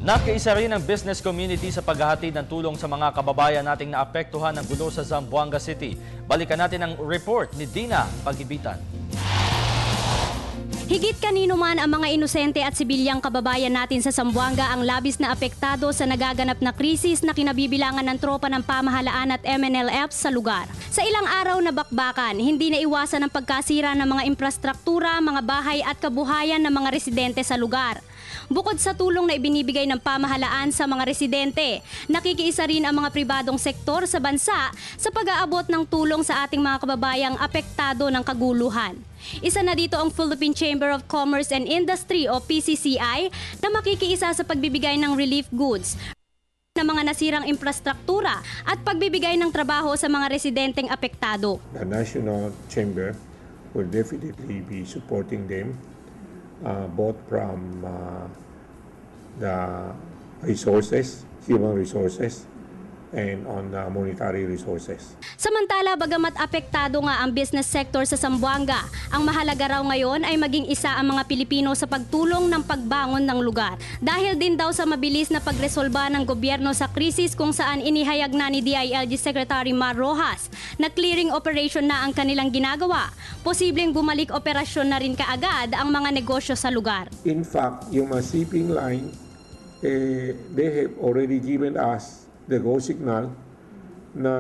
Nakiisa rin ang business community sa paghahatid ng tulong sa mga kababayan nating naapektuhan ng gulo sa Zamboanga City. Balikan natin ang report ni Dina Pagibitan. Higit kanino man ang mga inosente at sibilyang kababayan natin sa Zamboanga ang labis na apektado sa nagaganap na krisis na kinabibilangan ng tropa ng pamahalaan at MNLF sa lugar. Sa ilang araw na bakbakan, hindi na iwasan ang pagkasira ng mga infrastruktura, mga bahay at kabuhayan ng mga residente sa lugar. Bukod sa tulong na ibinibigay ng pamahalaan sa mga residente, nakikiisa rin ang mga pribadong sektor sa bansa sa pag-aabot ng tulong sa ating mga kababayang apektado ng kaguluhan. Isa na dito ang Philippine Chamber of Commerce and Industry o PCCI na makikiisa sa pagbibigay ng relief goods ng mga nasirang infrastruktura at pagbibigay ng trabaho sa mga residenteng apektado. The National Chamber will definitely be supporting them both from the resources, human resources, and on the monetary resources. Samantala, bagamat apektado nga ang business sector sa Zamboanga, ang mahalaga raw ngayon ay maging isa ang mga Pilipino sa pagtulong ng pagbangon ng lugar. Dahil din daw sa mabilis na pagresolba ng gobyerno sa krisis kung saan inihayag na ni DILG Secretary Mar Rojas na clearing operation na ang kanilang ginagawa, posibleng bumalik operasyon na rin kaagad ang mga negosyo sa lugar. In fact, yung mga shipping line, they have already given us the go signal na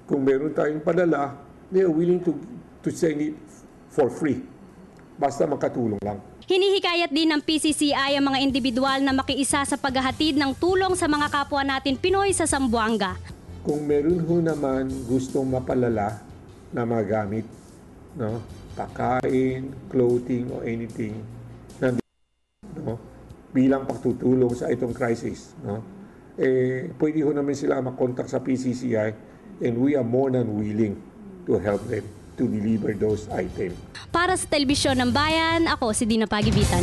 kung meron tayong padala, they are willing to send it for free. Basta makatulong lang. Hinihikayat din ng PCCI ang mga individual na makiisa sa paghahatid ng tulong sa mga kapwa natin Pinoy sa Zamboanga. Kung meron ho naman gustong mapalala na magamit, no, pagkain, clothing, or anything, no, bilang pagtutulong sa itong crisis, no, pwede ho naman sila makontak sa PCCI and we are more than willing to help them to deliver those items. Para sa Telebisyon ng Bayan, ako si Dina Pagibitan.